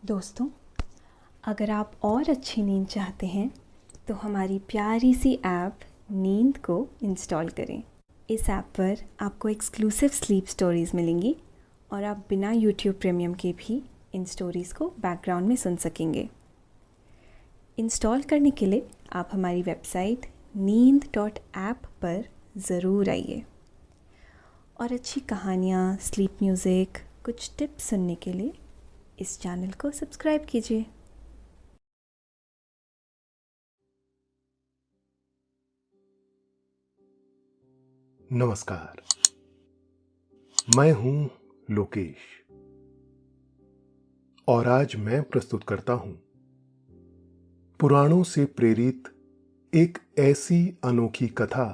दोस्तों, अगर आप और अच्छी नींद चाहते हैं तो हमारी प्यारी सी ऐप नींद को इंस्टॉल करें। इस ऐप पर आपको एक्सक्लूसिव स्लीप स्टोरीज़ मिलेंगी और आप बिना यूट्यूब प्रीमियम के भी इन स्टोरीज़ को बैकग्राउंड में सुन सकेंगे। इंस्टॉल करने के लिए आप हमारी वेबसाइट नींद.ऐप पर ज़रूर आइए और अच्छी कहानियाँ, स्लीप म्यूज़िक, कुछ टिप्स सुनने के लिए इस चैनल को सब्सक्राइब कीजिए। नमस्कार। मैं हूं लोकेश और आज मैं प्रस्तुत करता हूं पुराणों से प्रेरित एक ऐसी अनोखी कथा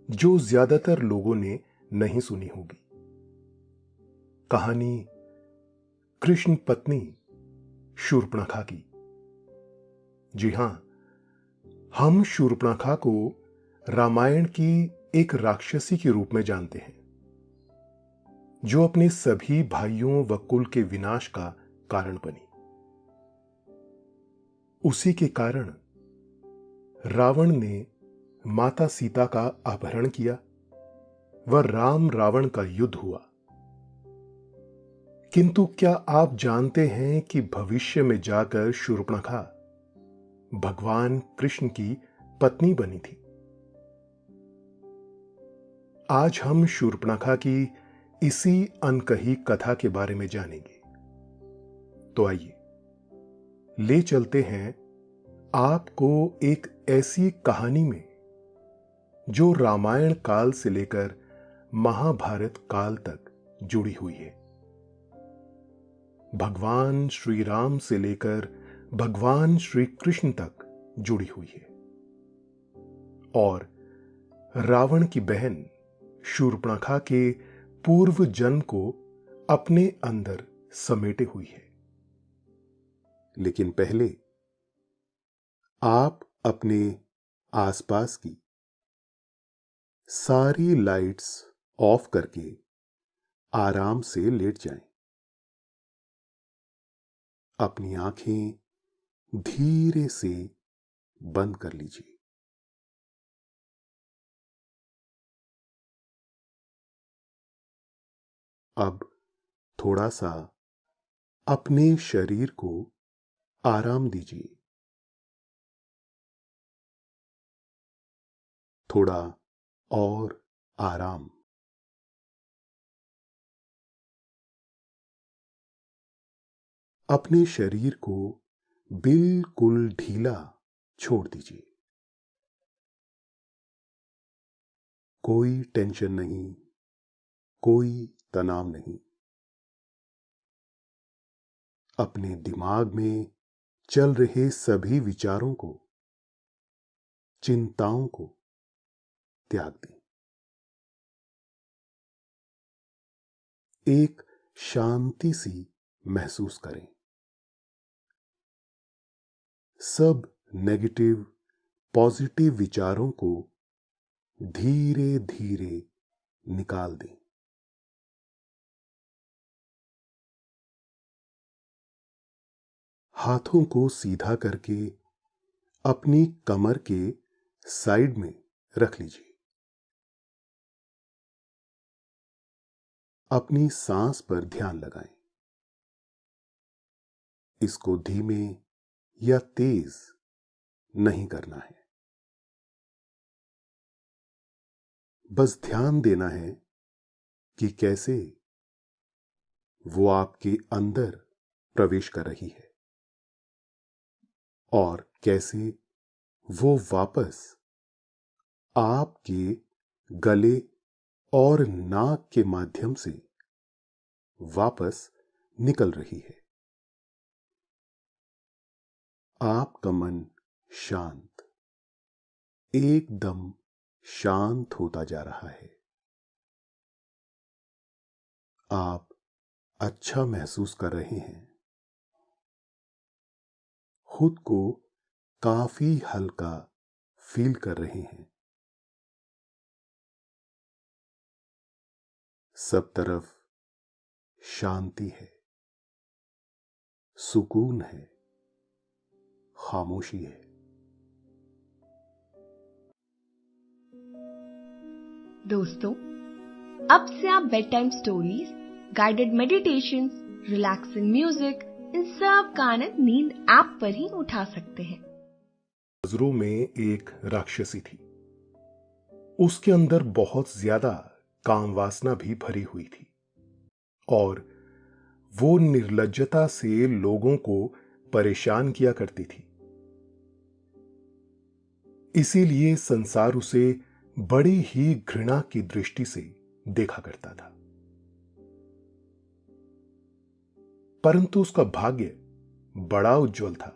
जो ज्यादातर लोगों ने नहीं सुनी होगी। कहानी कृष्ण पत्नी शूर्पणखा की। जी हां, हम शूर्पणखा को रामायण की एक राक्षसी के रूप में जानते हैं जो अपने सभी भाइयों व कुल के विनाश का कारण बनी। उसी के कारण रावण ने माता सीता का अपहरण किया व राम रावण का युद्ध हुआ। किंतु क्या आप जानते हैं कि भविष्य में जाकर शूर्पणखा भगवान कृष्ण की पत्नी बनी थी। आज हम शूर्पणखा की इसी अनकही कथा के बारे में जानेंगे। तो आइए ले चलते हैं आपको एक ऐसी कहानी में जो रामायण काल से लेकर महाभारत काल तक जुड़ी हुई है। भगवान श्री राम से लेकर भगवान श्री कृष्ण तक जुड़ी हुई है और रावण की बहन शूर्पणखा के पूर्व जन्म को अपने अंदर समेटे हुई है। लेकिन पहले आप अपने आसपास की सारी लाइट्स ऑफ करके आराम से लेट जाएं। अपनी आंखें धीरे से बंद कर लीजिए। अब थोड़ा सा अपने शरीर को आराम दीजिए। थोड़ा और आराम। अपने शरीर को बिल्कुल ढीला छोड़ दीजिए। कोई टेंशन नहीं, कोई तनाव नहीं। अपने दिमाग में चल रहे सभी विचारों को, चिंताओं को त्याग दें। एक शांति सी महसूस करें। सब नेगेटिव पॉजिटिव विचारों को धीरे धीरे निकाल दें। हाथों को सीधा करके अपनी कमर के साइड में रख लीजिए। अपनी सांस पर ध्यान लगाएं। इसको धीमे या तेज नहीं करना है। बस ध्यान देना है कि कैसे वो आपके अंदर प्रवेश कर रही है और कैसे वो वापस आपके गले और नाक के माध्यम से वापस निकल रही है। आपका मन शांत, एकदम शांत होता जा रहा है। आप अच्छा महसूस कर रहे हैं। खुद को काफी हल्का फील कर रहे हैं। सब तरफ शांति है, सुकून है, खामोशी है। दोस्तों, अब से आप bedtime stories, guided meditation, relaxing music, इन सब का आनंद नींद ऐप पर ही उठा सकते हैं। नजरों में एक राक्षसी थी। उसके अंदर बहुत ज्यादा काम वासना भी भरी हुई थी और वो निर्लज्जता से लोगों को परेशान किया करती थी। इसीलिए संसार उसे बड़ी ही घृणा की दृष्टि से देखा करता था। परंतु उसका भाग्य बड़ा उज्जवल था।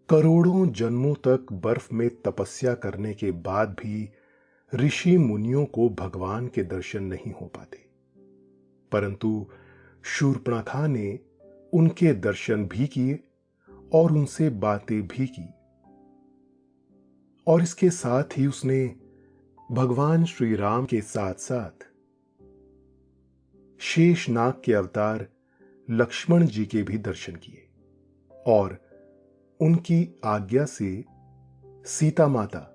करोड़ों जन्मों तक बर्फ में तपस्या करने के बाद भी ऋषि मुनियों को भगवान के दर्शन नहीं हो पाते, परंतु शूर्पणखा ने उनके दर्शन भी किए और उनसे बातें भी की। और इसके साथ ही उसने भगवान श्री राम के साथ साथ शेषनाग के अवतार लक्ष्मण जी के भी दर्शन किए और उनकी आज्ञा से सीता माता,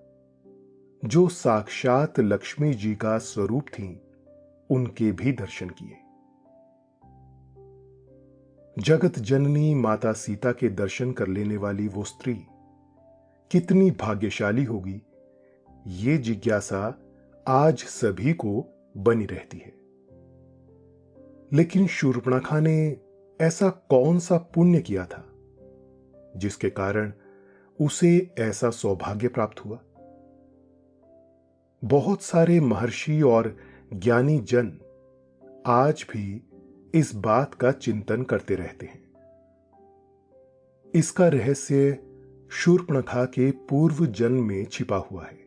जो साक्षात लक्ष्मी जी का स्वरूप थीं, उनके भी दर्शन किए। जगत जननी माता सीता के दर्शन कर लेने वाली वो स्त्री कितनी भाग्यशाली होगी, ये जिज्ञासा आज सभी को बनी रहती है। लेकिन शूर्पणखा ने ऐसा कौन सा पुण्य किया था जिसके कारण उसे ऐसा सौभाग्य प्राप्त हुआ? बहुत सारे महर्षि और ज्ञानी जन आज भी इस बात का चिंतन करते रहते हैं। इसका रहस्य शूर्पणखा के पूर्व जन्म में छिपा हुआ है।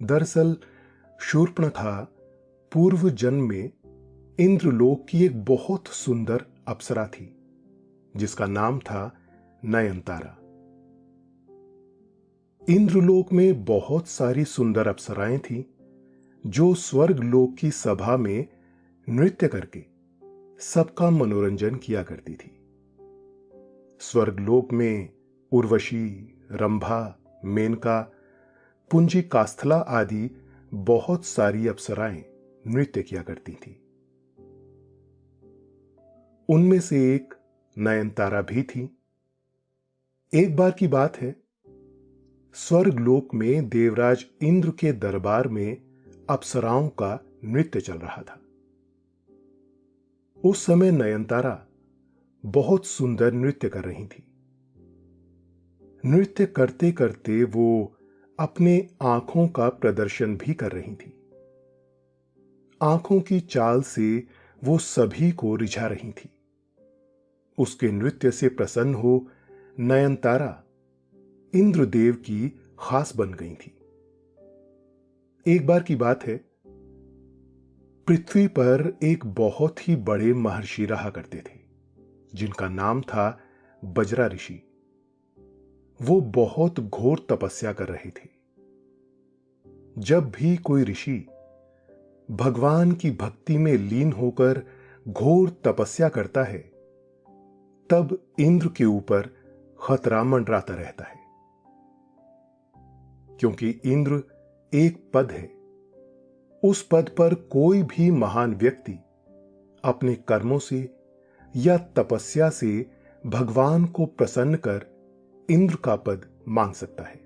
दरअसल शूर्पणखा पूर्व जन्म में इंद्रलोक की एक बहुत सुंदर अप्सरा थी जिसका नाम था नयनतारा। इंद्रलोक में बहुत सारी सुंदर अप्सराएं थीं जो स्वर्गलोक की सभा में नृत्य करके सबका मनोरंजन किया करती थी। स्वर्गलोक में उर्वशी, रंभा, मेनका, पुंजी कास्थला आदि बहुत सारी अप्सराएं नृत्य किया करती थी। उनमें से एक नयनतारा भी थी। एक बार की बात है, स्वर्गलोक में देवराज इंद्र के दरबार में अप्सराओं का नृत्य चल रहा था। उस समय नयनतारा बहुत सुंदर नृत्य कर रही थी। नृत्य करते करते वो अपने आंखों का प्रदर्शन भी कर रही थी। आंखों की चाल से वो सभी को रिझा रही थी। उसके नृत्य से प्रसन्न हो नयनतारा इंद्रदेव की खास बन गई थी। एक बार की बात है, पृथ्वी पर एक बहुत ही बड़े महर्षि रहा करते थे जिनका नाम था बजरा ऋषि। वो बहुत घोर तपस्या कर रहे थे। जब भी कोई ऋषि भगवान की भक्ति में लीन होकर घोर तपस्या करता है, तब इंद्र के ऊपर खतरा मंडराता रहता है, क्योंकि इंद्र एक पद है। उस पद पर कोई भी महान व्यक्ति अपने कर्मों से या तपस्या से भगवान को प्रसन्न कर इंद्र का पद मांग सकता है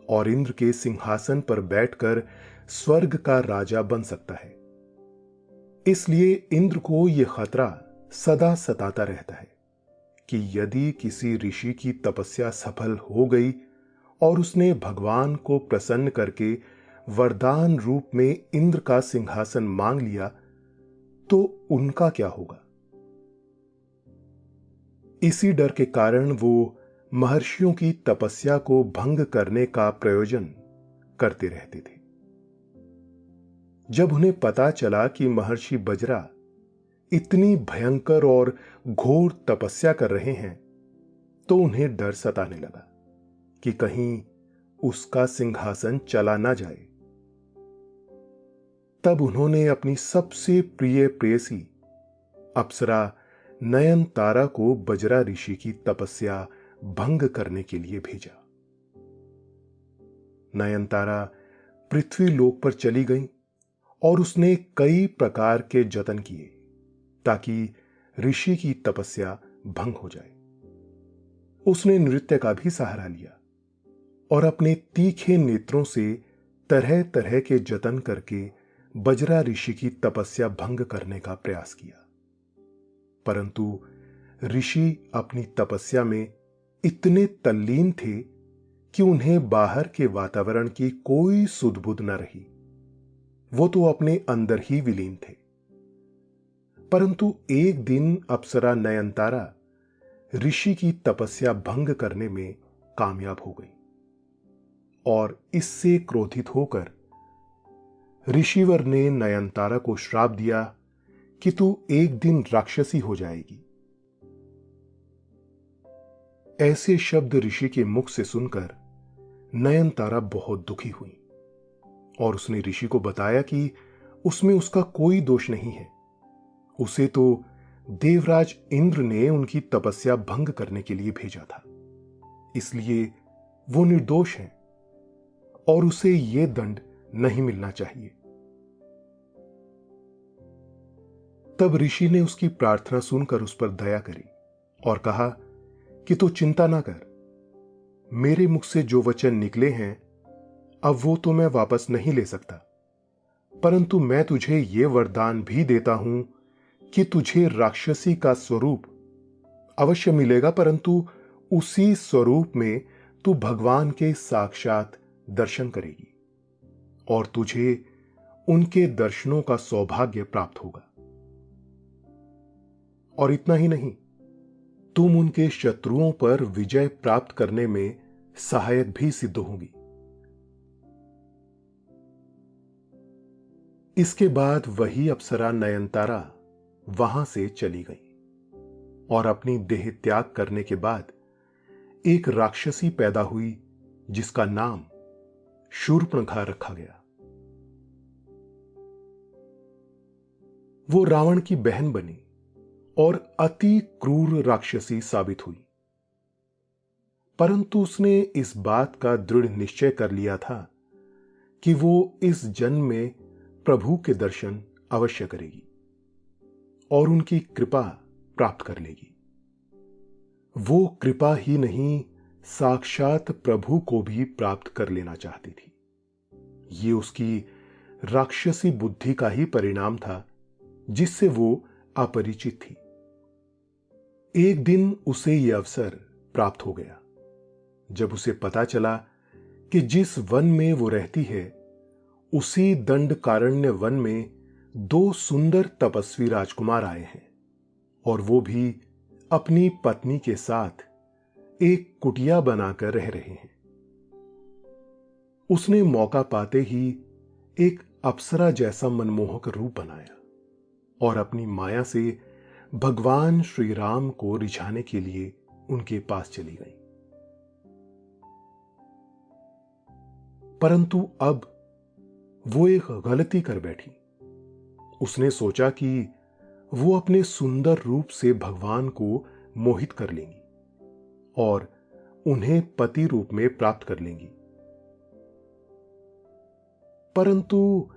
और इंद्र के सिंहासन पर बैठकर स्वर्ग का राजा बन सकता है। इसलिए इंद्र को यह खतरा सदा सताता रहता है कि यदि किसी ऋषि की तपस्या सफल हो गई और उसने भगवान को प्रसन्न करके वरदान रूप में इंद्र का सिंहासन मांग लिया, तो उनका क्या होगा? इसी डर के कारण वो महर्षियों की तपस्या को भंग करने का प्रयोजन करते रहते थे। जब उन्हें पता चला कि महर्षि बजरा इतनी भयंकर और घोर तपस्या कर रहे हैं, तो उन्हें डर सताने लगा कि कहीं उसका सिंहासन चला ना जाए। तब उन्होंने अपनी सबसे प्रिय प्रेयसी अप्सरा नयनतारा को बजरा ऋषि की तपस्या भंग करने के लिए भेजा। नयनतारा पृथ्वी लोक पर चली गई और उसने कई प्रकार के जतन किए ताकि ऋषि की तपस्या भंग हो जाए। उसने नृत्य का भी सहारा लिया और अपने तीखे नेत्रों से तरह तरह के जतन करके बजरा ऋषि की तपस्या भंग करने का प्रयास किया, परंतु ऋषि अपनी तपस्या में इतने तल्लीन थे कि उन्हें बाहर के वातावरण की कोई सुध-बुध न रही। वो तो अपने अंदर ही विलीन थे। परंतु एक दिन अप्सरा नयनतारा ऋषि की तपस्या भंग करने में कामयाब हो गई और इससे क्रोधित होकर ऋषिवर ने नयनतारा को श्राप दिया कि तू एक दिन राक्षसी हो जाएगी। ऐसे शब्द ऋषि के मुख से सुनकर नयनतारा बहुत दुखी हुई और उसने ऋषि को बताया कि उसमें उसका कोई दोष नहीं है। उसे तो देवराज इंद्र ने उनकी तपस्या भंग करने के लिए भेजा था, इसलिए वो निर्दोष है और उसे यह दंड नहीं मिलना चाहिए। तब ऋषि ने उसकी प्रार्थना सुनकर उस पर दया करी और कहा कि तू चिंता ना कर, मेरे मुख से जो वचन निकले हैं अब वो तो मैं वापस नहीं ले सकता, परंतु मैं तुझे यह वरदान भी देता हूं कि तुझे राक्षसी का स्वरूप अवश्य मिलेगा, परंतु उसी स्वरूप में तू भगवान के साक्षात दर्शन करेगी और तुझे उनके दर्शनों का सौभाग्य प्राप्त होगा। और इतना ही नहीं, तुम उनके शत्रुओं पर विजय प्राप्त करने में सहायक भी सिद्ध होंगी। इसके बाद वही अप्सरा नयनतारा वहां से चली गई और अपनी देह त्याग करने के बाद एक राक्षसी पैदा हुई जिसका नाम शूर्पणखा रखा गया। वो रावण की बहन बनी और अति क्रूर राक्षसी साबित हुई, परंतु उसने इस बात का दृढ़ निश्चय कर लिया था कि वो इस जन्म में प्रभु के दर्शन अवश्य करेगी और उनकी कृपा प्राप्त कर लेगी। वो कृपा ही नहीं, साक्षात प्रभु को भी प्राप्त कर लेना चाहती थी। ये उसकी राक्षसी बुद्धि का ही परिणाम था जिससे वो अपरिचित थी। एक दिन उसे यह अवसर प्राप्त हो गया जब उसे पता चला कि जिस वन में वो रहती है उसी दंडकारण्य वन में दो सुंदर तपस्वी राजकुमार आए हैं और वो भी अपनी पत्नी के साथ एक कुटिया बनाकर रह रहे हैं। उसने मौका पाते ही एक अप्सरा जैसा मनमोहक रूप बनाया और अपनी माया से भगवान श्री राम को रिझाने के लिए उनके पास चली गई। परंतु अब वो एक गलती कर बैठी। उसने सोचा कि वो अपने सुंदर रूप से भगवान को मोहित कर लेंगी और उन्हें पति रूप में प्राप्त कर लेंगी, परंतु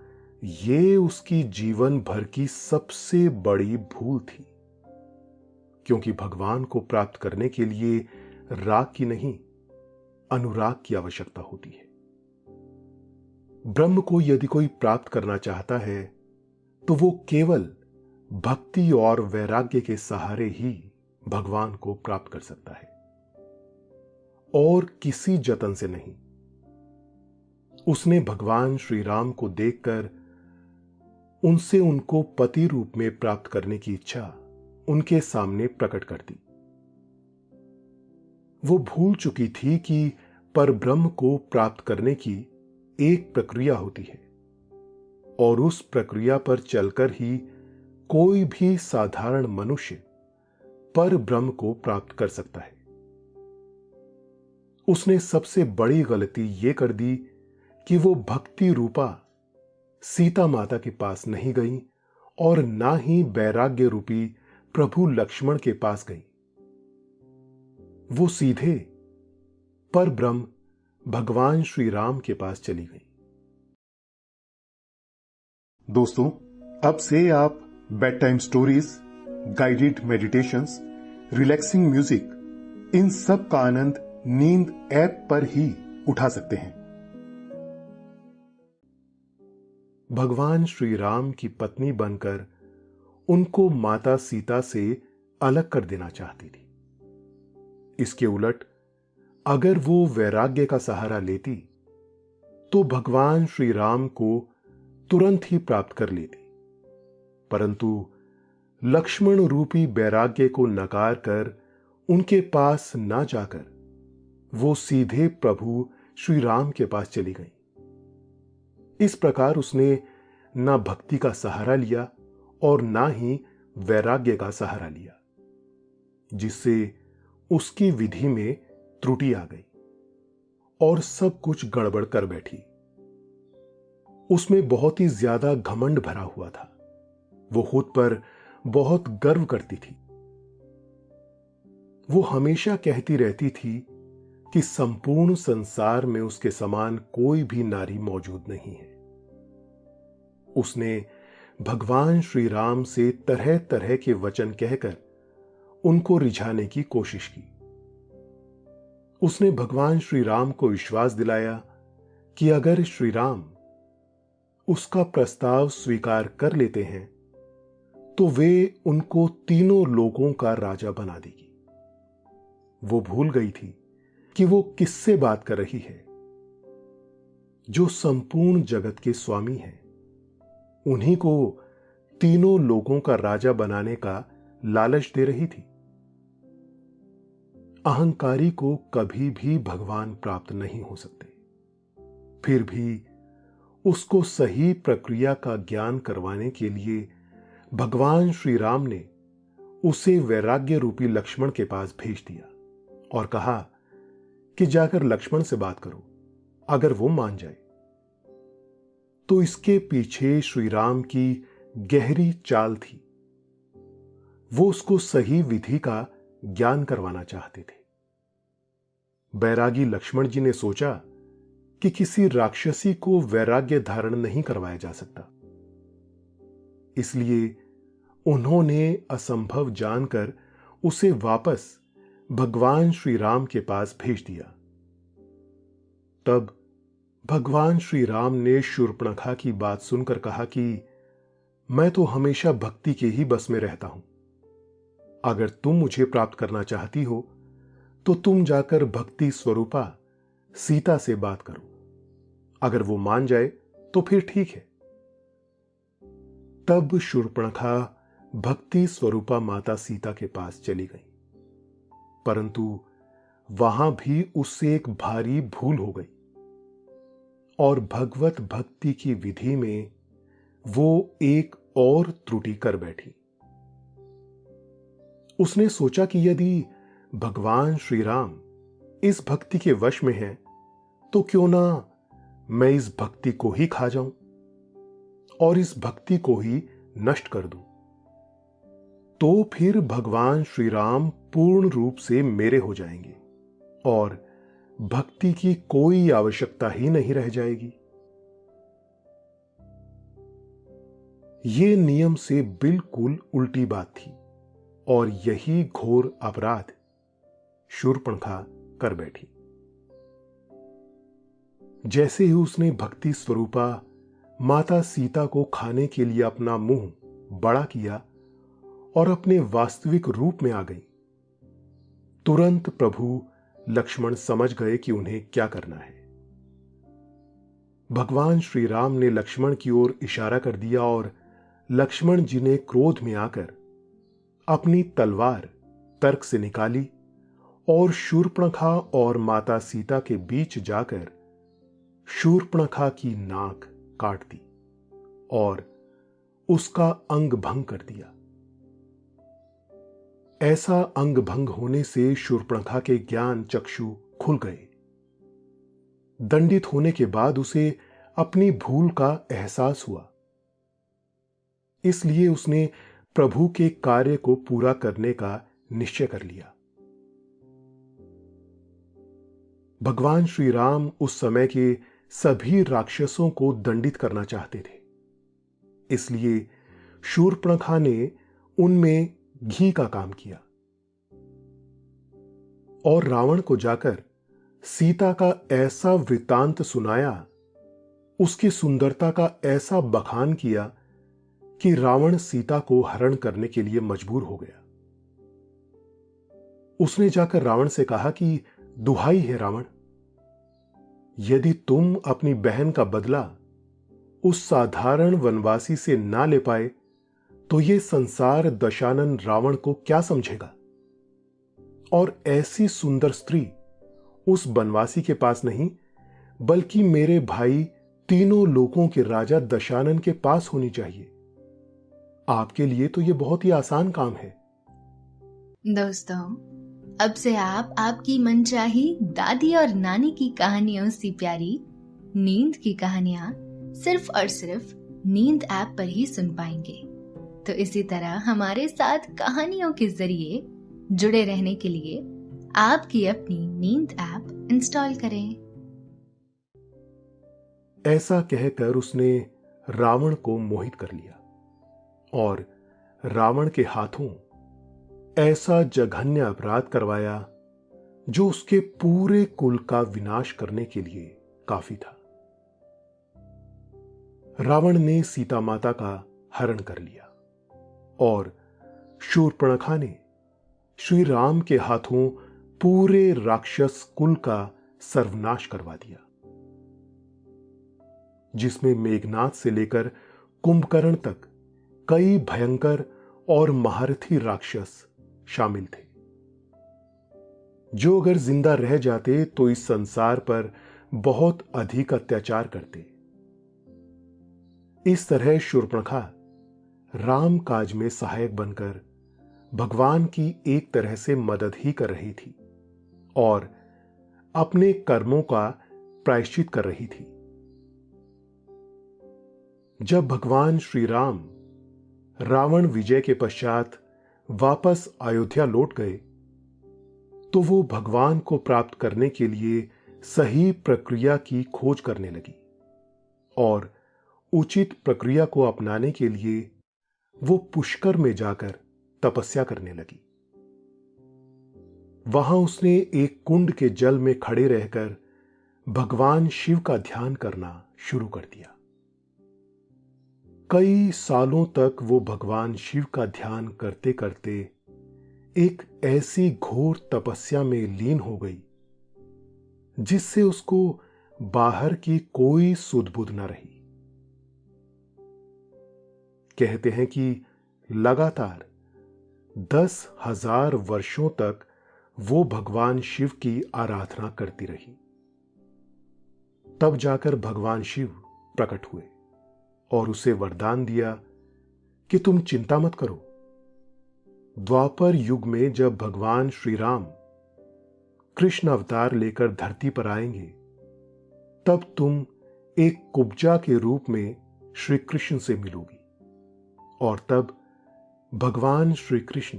ये उसकी जीवन भर की सबसे बड़ी भूल थी, क्योंकि भगवान को प्राप्त करने के लिए राग की नहीं, अनुराग की आवश्यकता होती है। ब्रह्म को यदि कोई प्राप्त करना चाहता है तो वो केवल भक्ति और वैराग्य के सहारे ही भगवान को प्राप्त कर सकता है और किसी जतन से नहीं। उसने भगवान श्री राम को देखकर उनसे उनको पति रूप में प्राप्त करने की इच्छा उनके सामने प्रकट कर दी। वो भूल चुकी थी कि परब्रह्म को प्राप्त करने की एक प्रक्रिया होती है और उस प्रक्रिया पर चलकर ही कोई भी साधारण मनुष्य परब्रह्म को प्राप्त कर सकता है। उसने सबसे बड़ी गलती यह कर दी कि वो भक्ति रूपा सीता माता के पास नहीं गई और ना ही वैराग्य रूपी प्रभु लक्ष्मण के पास गई। वो सीधे परब्रह्म भगवान श्री राम के पास चली गई। दोस्तों, अब से आप bedtime stories, guided meditations, relaxing music, इन सब का आनंद नींद ऐप पर ही उठा सकते हैं। भगवान श्री राम की पत्नी बनकर उनको माता सीता से अलग कर देना चाहती थी। इसके उलट अगर वो वैराग्य का सहारा लेती तो भगवान श्री राम को तुरंत ही प्राप्त कर लेती, परंतु लक्ष्मण रूपी वैराग्य को नकार कर उनके पास ना जाकर वो सीधे प्रभु श्री राम के पास चली गई। इस प्रकार उसने ना भक्ति का सहारा लिया और ना ही वैराग्य का सहारा लिया, जिससे उसकी विधि में त्रुटि आ गई और सब कुछ गड़बड़ कर बैठी। उसमें बहुत ही ज्यादा घमंड भरा हुआ था। वो खुद पर बहुत गर्व करती थी। वो हमेशा कहती रहती थी कि संपूर्ण संसार में उसके समान कोई भी नारी मौजूद नहीं है। उसने भगवान श्री राम से तरह तरह के वचन कहकर उनको रिझाने की कोशिश की। उसने भगवान श्री राम को विश्वास दिलाया कि अगर श्री राम उसका प्रस्ताव स्वीकार कर लेते हैं तो वे उनको तीनों लोगों का राजा बना देगी। वो भूल गई थी कि वो किससे बात कर रही है, जो संपूर्ण जगत के स्वामी हैं। उन्हीं को तीनों लोगों का राजा बनाने का लालच दे रही थी। अहंकारी को कभी भी भगवान प्राप्त नहीं हो सकते। फिर भी उसको सही प्रक्रिया का ज्ञान करवाने के लिए भगवान श्री राम ने उसे वैराग्य रूपी लक्ष्मण के पास भेज दिया और कहा कि जाकर लक्ष्मण से बात करो, अगर वो मान जाए। तो इसके पीछे श्री राम की गहरी चाल थी। वो उसको सही विधि का ज्ञान करवाना चाहते थे। बैरागी लक्ष्मण जी ने सोचा कि किसी राक्षसी को वैराग्य धारण नहीं करवाया जा सकता, इसलिए उन्होंने असंभव जानकर उसे वापस भगवान श्री राम के पास भेज दिया। तब भगवान श्री राम ने शूर्पणखा की बात सुनकर कहा कि मैं तो हमेशा भक्ति के ही बस में रहता हूं। अगर तुम मुझे प्राप्त करना चाहती हो तो तुम जाकर भक्ति स्वरूपा सीता से बात करो। अगर वो मान जाए तो फिर ठीक है। तब शूर्पणखा भक्ति स्वरूपा माता सीता के पास चली गई, परंतु वहां भी उससे एक भारी भूल हो गई और भगवत भक्ति की विधि में वो एक और त्रुटि कर बैठी। उसने सोचा कि यदि भगवान श्री राम इस भक्ति के वश में हैं, तो क्यों ना मैं इस भक्ति को ही खा जाऊं और इस भक्ति को ही नष्ट कर दूं। तो फिर भगवान श्री राम पूर्ण रूप से मेरे हो जाएंगे और भक्ति की कोई आवश्यकता ही नहीं रह जाएगी। यह नियम से बिल्कुल उल्टी बात थी और यही घोर अपराध शूर्पणखा कर बैठी। जैसे ही उसने भक्ति स्वरूपा माता सीता को खाने के लिए अपना मुंह बड़ा किया और अपने वास्तविक रूप में आ गई, तुरंत प्रभु लक्ष्मण समझ गए कि उन्हें क्या करना है। भगवान श्री राम ने लक्ष्मण की ओर इशारा कर दिया और लक्ष्मण जी ने क्रोध में आकर अपनी तलवार तर्क से निकाली और शूर्पणखा और माता सीता के बीच जाकर शूर्पणखा की नाक काट दी और उसका अंग भंग कर दिया। ऐसा अंग भंग होने से शूर्पणखा के ज्ञान चक्षु खुल गए। दंडित होने के बाद उसे अपनी भूल का एहसास हुआ, इसलिए उसने प्रभु के कार्य को पूरा करने का निश्चय कर लिया। भगवान श्री राम उस समय के सभी राक्षसों को दंडित करना चाहते थे, इसलिए शूर्पणखा ने उनमें घी का काम किया और रावण को जाकर सीता का ऐसा वृत्तांत सुनाया, उसकी सुंदरता का ऐसा बखान किया कि रावण सीता को हरण करने के लिए मजबूर हो गया। उसने जाकर रावण से कहा कि दुहाई है रावण, यदि तुम अपनी बहन का बदला उस साधारण वनवासी से ना ले पाए तो यह संसार दशानन रावण को क्या समझेगा। और ऐसी सुंदर स्त्री उस वनवासी के पास नहीं बल्कि मेरे भाई तीनों लोकों के राजा दशानन के पास होनी चाहिए। आपके लिए तो यह बहुत ही आसान काम है। दोस्तों, अब से आप आपकी मनचाही दादी और नानी की कहानियों से प्यारी नींद की कहानियां सिर्फ और सिर्फ नींद ऐप पर ही सुन पाएंगे। तो इसी तरह हमारे साथ कहानियों के जरिए जुड़े रहने के लिए आपकी अपनी नींद ऐप इंस्टॉल करें। ऐसा कहकर उसने रावण को मोहित कर लिया और रावण के हाथों ऐसा जघन्य अपराध करवाया जो उसके पूरे कुल का विनाश करने के लिए काफी था। रावण ने सीता माता का हरण कर लिया और शूर्पणखा ने श्री राम के हाथों पूरे राक्षस कुल का सर्वनाश करवा दिया, जिसमें मेघनाद से लेकर कुंभकर्ण तक कई भयंकर और महारथी राक्षस शामिल थे, जो अगर जिंदा रह जाते तो इस संसार पर बहुत अधिक अत्याचार करते। इस तरह शूर्पणखा राम काज में सहायक बनकर भगवान की एक तरह से मदद ही कर रही थी और अपने कर्मों का प्रायश्चित कर रही थी। जब भगवान श्री राम रावण विजय के पश्चात वापस अयोध्या लौट गए तो वो भगवान को प्राप्त करने के लिए सही प्रक्रिया की खोज करने लगी और उचित प्रक्रिया को अपनाने के लिए वो पुष्कर में जाकर तपस्या करने लगी। वहां उसने एक कुंड के जल में खड़े रहकर भगवान शिव का ध्यान करना शुरू कर दिया। कई सालों तक वो भगवान शिव का ध्यान करते करते एक ऐसी घोर तपस्या में लीन हो गई जिससे उसको बाहर की कोई सुध-बुध न रही। कहते हैं कि लगातार 10,000 वर्षों तक वो भगवान शिव की आराधना करती रही। तब जाकर भगवान शिव प्रकट हुए और उसे वरदान दिया कि तुम चिंता मत करो। द्वापर युग में जब भगवान श्री राम कृष्ण अवतार लेकर धरती पर आएंगे तब तुम एक कुब्जा के रूप में श्री कृष्ण से मिलोगी और तब भगवान श्री कृष्ण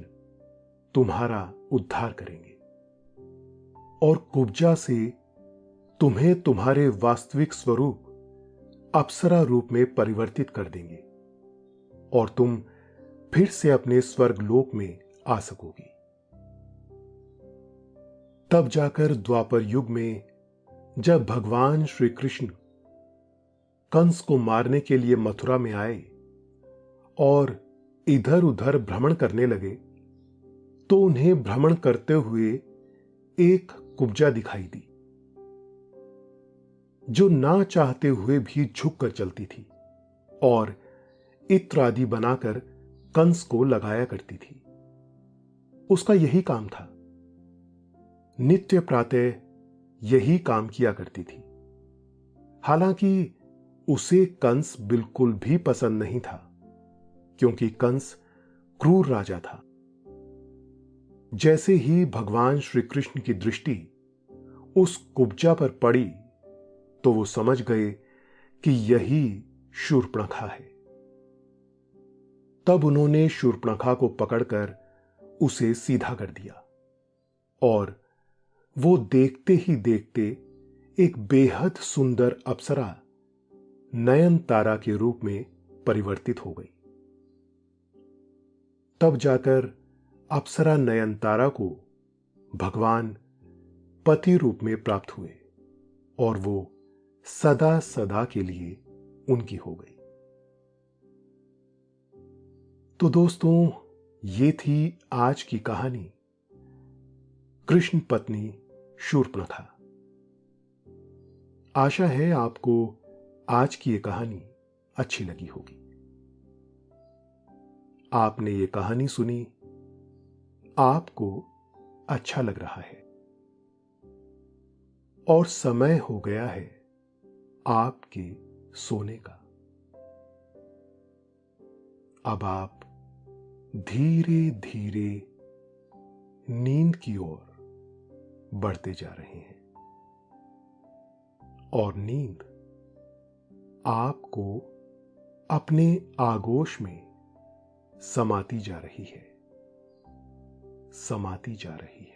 तुम्हारा उद्धार करेंगे और कुब्जा से तुम्हें तुम्हारे वास्तविक स्वरूप अप्सरा रूप में परिवर्तित कर देंगे और तुम फिर से अपने स्वर्ग लोक में आ सकोगी। तब जाकर द्वापर युग में जब भगवान श्री कृष्ण कंस को मारने के लिए मथुरा में आए और इधर उधर भ्रमण करने लगे तो उन्हें भ्रमण करते हुए एक कुब्जा दिखाई दी जो ना चाहते हुए भी झुककर चलती थी और इत्र आदि बनाकर कंस को लगाया करती थी। उसका यही काम था, नित्य प्रातः यही काम किया करती थी। हालांकि उसे कंस बिल्कुल भी पसंद नहीं था क्योंकि कंस क्रूर राजा था। जैसे ही भगवान श्री कृष्ण की दृष्टि उस कुब्जा पर पड़ी तो वो समझ गए कि यही शूर्पणखा है। तब उन्होंने शूर्पणखा को पकड़कर उसे सीधा कर दिया और वो देखते ही देखते एक बेहद सुंदर अप्सरा नयनतारा के रूप में परिवर्तित हो गई। तब जाकर अप्सरा नयनतारा को भगवान पति रूप में प्राप्त हुए और वो सदा सदा के लिए उनकी हो गई। तो दोस्तों, ये थी आज की कहानी कृष्ण पत्नी शूर्पणखा। आशा है आपको आज की ये कहानी अच्छी लगी होगी। आपने ये कहानी सुनी, आपको अच्छा लग रहा है और समय हो गया है आपके सोने का। अब आप धीरे धीरे नींद की ओर बढ़ते जा रहे हैं और नींद आपको अपने आगोश में समाती जा रही है, समाती जा रही है।